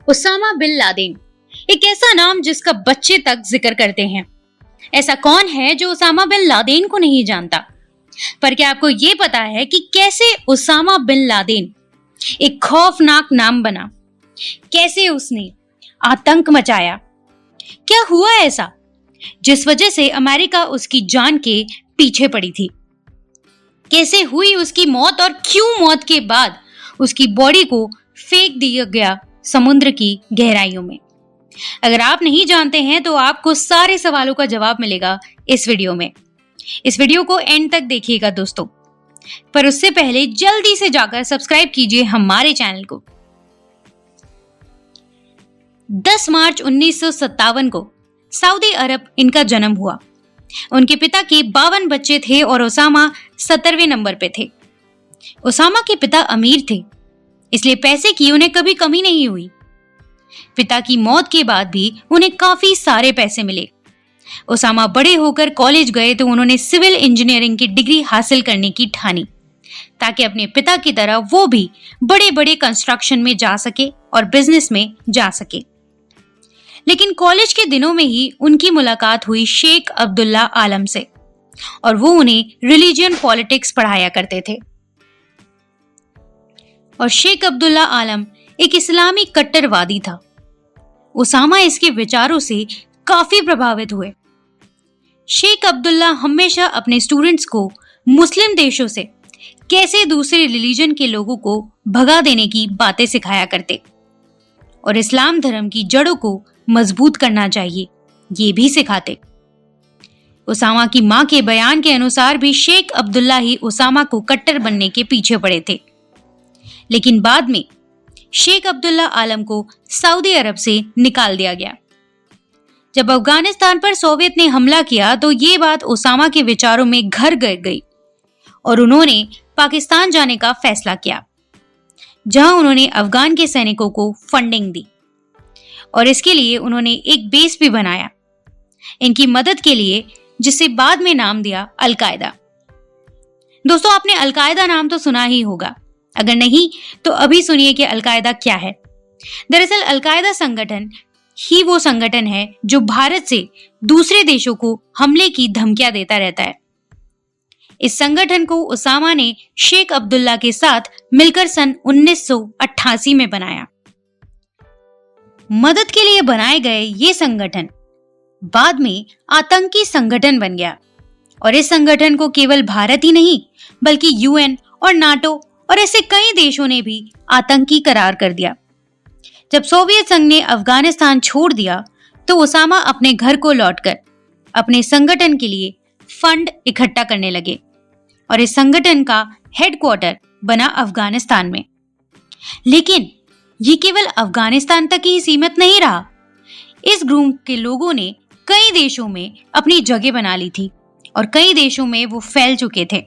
Usama bin Laden, एक ऐसा नाम जिसका बच्चे तक जिक्र करते हैं। ऐसा कौन है जो उसामा बिन लादेन को नहीं जानता? पर क्या आपको ये पता है कि कैसे उसामा बिन लादेन एक खौफनाक नाम बना? कैसे उसने आतंक मचाया? क्या हुआ ऐसा जिस वजह से अमेरिका उसकी जान के पीछे पड़ी थी? कैसे हुई उसकी मौत और क्यों मौत के बाद उसकी बॉडी को फेंक दिया गया समुद्र की गहराइयों में? अगर आप नहीं जानते हैं तो आपको सारे सवालों का जवाब मिलेगा इस वीडियो में। इस वीडियो को एंड तक देखिएगा दोस्तों, पर उससे पहले जल्दी से जाकर सब्सक्राइब कीजिए हमारे चैनल को। 10 मार्च 1957 को सऊदी अरब इनका जन्म हुआ। उनके पिता के 52 बच्चे थे और उसामा 70वें नंबर पे थे। उसामा के पिता अमीर थे, इसलिए पैसे की उन्हें कभी कमी नहीं हुई। पिता की मौत के बाद भी उन्हें काफी सारे पैसे मिले। उसामा बड़े होकर कॉलेज गए तो उन्होंने सिविल इंजीनियरिंग की डिग्री हासिल करने की ठानी, ताकि अपने पिता की तरह वो भी बड़े बड़े कंस्ट्रक्शन में जा सके और बिजनेस में जा सके। लेकिन कॉलेज के दिनों में ही उनकी मुलाकात हुई शेख अब्दुल्ला आलम से, और वो उन्हें रिलीजियन पॉलिटिक्स पढ़ाया करते थे। और शेख अब्दुल्ला आलम एक इस्लामी कट्टरवादी था। उसामा इसके विचारों से काफी प्रभावित हुए। शेख अब्दुल्ला हमेशा अपने स्टूडेंट्स को मुस्लिम देशों से कैसे दूसरे रिलीजन के लोगों को भगा देने की बातें सिखाया करते और इस्लाम धर्म की जड़ों को मजबूत करना चाहिए, ये भी सिखाते। उसामा की मां के बयान के अनुसार भी शेख अब्दुल्ला ही उसामा को कट्टर बनने के पीछे पड़े थे। लेकिन बाद में शेख अब्दुल्ला आलम को सऊदी अरब से निकाल दिया गया। जब अफगानिस्तान पर सोवियत ने हमला किया तो ये बात उसामा के विचारों में घर गई और उन्होंने पाकिस्तान जाने का फैसला किया, जहां उन्होंने अफगान के सैनिकों को फंडिंग दी और इसके लिए उन्होंने एक बेस भी बनाया इनकी मदद के लिए, जिसे बाद में नाम दिया अल-कायदा। दोस्तों, आपने अल-कायदा नाम तो सुना ही होगा, अगर नहीं तो अभी सुनिए कि अल-कायदा क्या है। दरअसल अल-कायदा संगठन ही वो संगठन है जो भारत से दूसरे देशों को हमले की धमकियां देता रहता है। इस संगठन को उसामा ने शेख अब्दुल्ला के साथ मिलकर सन 1988 में बनाया। मदद के लिए बनाए गए ये संगठन बाद में आतंकी संगठन बन गया और इस संगठन को केवल भारत ही नहीं बल्कि यूएन और नाटो और ऐसे कई देशों ने भी आतंकी करार कर दिया। जब सोवियत संघ ने अफगानिस्तान छोड़ दिया तो उसामा अपने घर को लौटकर अपने संगठन के लिए फंड इकट्ठा करने लगे और इस संगठन का हेडक्वार्टर बना अफगानिस्तान में। लेकिन ये केवल अफगानिस्तान तक ही सीमित नहीं रहा। इस ग्रुप के लोगों ने कई देशों में अपनी जगह बना ली थी और कई देशों में वो फैल चुके थे।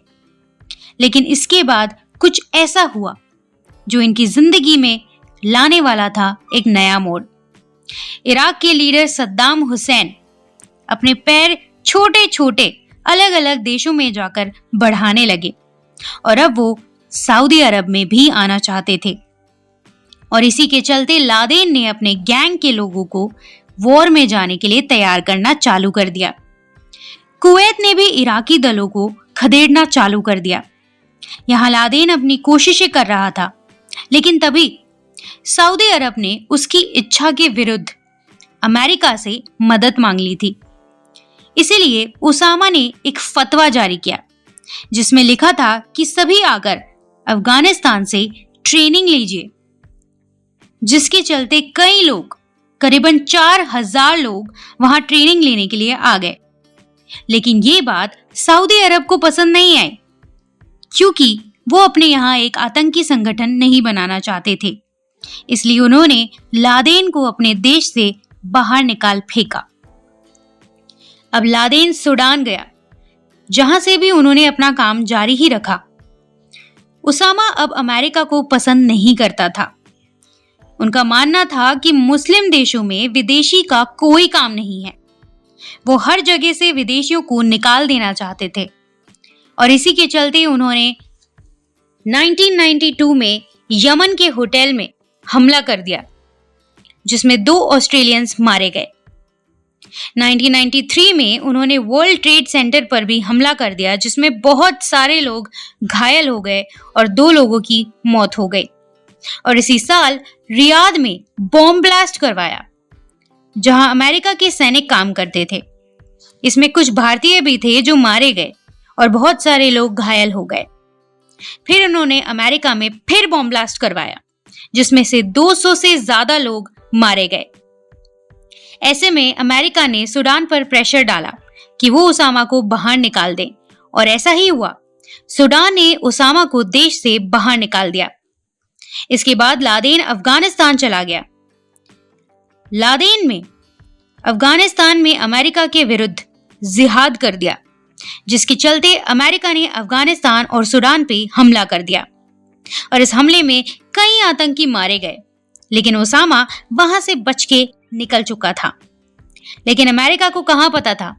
लेकिन इसके बाद कुछ ऐसा हुआ जो इनकी जिंदगी में लाने वाला था एक नया मोड़। इराक के लीडर सद्दाम हुसैन अपने पैर छोटे छोटे अलग अलग देशों में जाकर बढ़ाने लगे और अब वो सऊदी अरब में भी आना चाहते थे। और इसी के चलते लादेन ने अपने गैंग के लोगों को वॉर में जाने के लिए तैयार करना चालू कर दिया। कुवैत ने भी इराकी दलों को खदेड़ना चालू कर दिया। यहाँ लादेन अपनी कोशिशें कर रहा था, लेकिन तभी सऊदी अरब ने उसकी इच्छा के विरुद्ध अमेरिका से मदद मांग ली थी। इसीलिए उसामा ने एक फतवा जारी किया जिसमें लिखा था कि सभी आकर अफगानिस्तान से ट्रेनिंग लीजिए, जिसके चलते कई लोग, करीबन 4000 लोग वहां ट्रेनिंग लेने के लिए आ गए। लेकिन ये बात सऊदी अरब को पसंद नहीं आई, क्योंकि वो अपने यहाँ एक आतंकी संगठन नहीं बनाना चाहते थे। इसलिए उन्होंने लादेन को अपने देश से बाहर निकाल फेंका। अब लादेन सूडान गया, जहां से भी उन्होंने अपना काम जारी ही रखा। उसामा अब अमेरिका को पसंद नहीं करता था। उनका मानना था कि मुस्लिम देशों में विदेशी का कोई काम नहीं है। वो हर जगह से विदेशियों को निकाल देना चाहते थे और इसी के चलते उन्होंने 1992 में यमन के होटल में हमला कर दिया। जिसमें 2 ऑस्ट्रेलियंस मारे गए। 1993 में उन्होंने वर्ल्ड ट्रेड सेंटर पर भी हमला कर दिया, जिसमें बहुत सारे लोग घायल हो गए और 2 लोगों की मौत हो गई। और इसी साल रियाद में बॉम्ब ब्लास्ट करवाया, जहां अमेरिका के सैनिक काम करते थे। इसमें कुछ भारतीय भी थे जो मारे गए और बहुत सारे लोग घायल हो गए। फिर उन्होंने अमेरिका में फिर बॉम्ब ब्लास्ट करवाया, जिसमें से 200 से ज्यादा लोग मारे गए। ऐसे में अमेरिका ने सूडान पर प्रेशर डाला कि वो उसामा को बाहर निकाल दें, और ऐसा ही हुआ। सूडान ने उसामा को देश से बाहर निकाल दिया। इसके बाद लादेन अफगानिस्तान चला गया। लादेन में अफगानिस्तान में अमेरिका के विरुद्ध जिहाद कर दिया, जिसके चलते अमेरिका ने अफगानिस्तान और सूडान पे हमला कर दिया, और इस हमले में कई आतंकी मारे गए। लेकिन उसामा वहां से बच के निकल चुका था। लेकिन अमेरिका को कहां पता था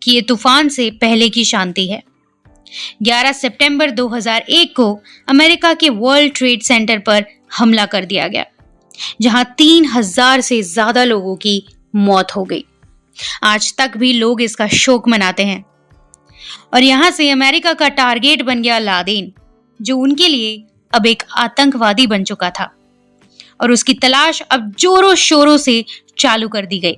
कि ये तूफान से पहले की शांति है। 11 सितंबर 2001 को अमेरिका के वर्ल्ड ट्रेड सेंटर पर हमला कर दिया गया, जहां 3000 से ज्यादा लोगों की मौत हो गई। आज तक भी लोग इसका शोक मनाते हैं। और यहां से अमेरिका का टारगेट बन गया लादेन, जो उनके लिए अब एक आतंकवादी बन चुका था, और उसकी तलाश अब जोरों शोरों से चालू कर दी गई।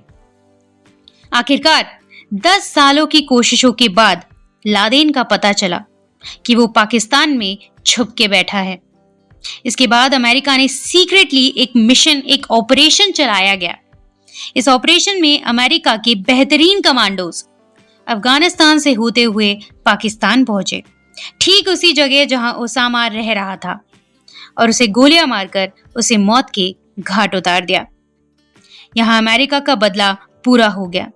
आखिरकार 10 सालों की कोशिशों के बाद लादेन का पता चला कि वो पाकिस्तान में छुप के बैठा है। इसके बाद अमेरिका ने सीक्रेटली एक मिशन, एक ऑपरेशन चलाया गया। इस ऑपरेशन में अमेरिका के बेहतरीन कमांडोज अफगानिस्तान से होते हुए पाकिस्तान पहुंचे, ठीक उसी जगह जहां उसामा रह रहा था, और उसे गोलियां मारकर उसे मौत के घाट उतार दिया। यहां अमेरिका का बदला पूरा हो गया।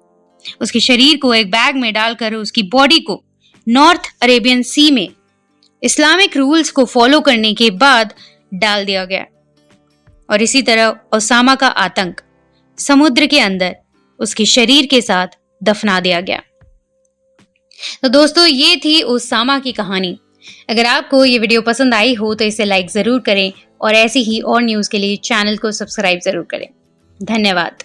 उसके शरीर को एक बैग में डालकर उसकी बॉडी को नॉर्थ अरेबियन सी में इस्लामिक रूल्स को फॉलो करने के बाद डाल दिया गया, और इसी तरह उसामा का आतंक समुद्र के अंदर उसके शरीर के साथ दफना दिया गया। तो दोस्तों, ये थी उसामा की कहानी। अगर आपको ये वीडियो पसंद आई हो तो इसे लाइक जरूर करें, और ऐसी ही और न्यूज़ के लिए चैनल को सब्सक्राइब जरूर करें। धन्यवाद।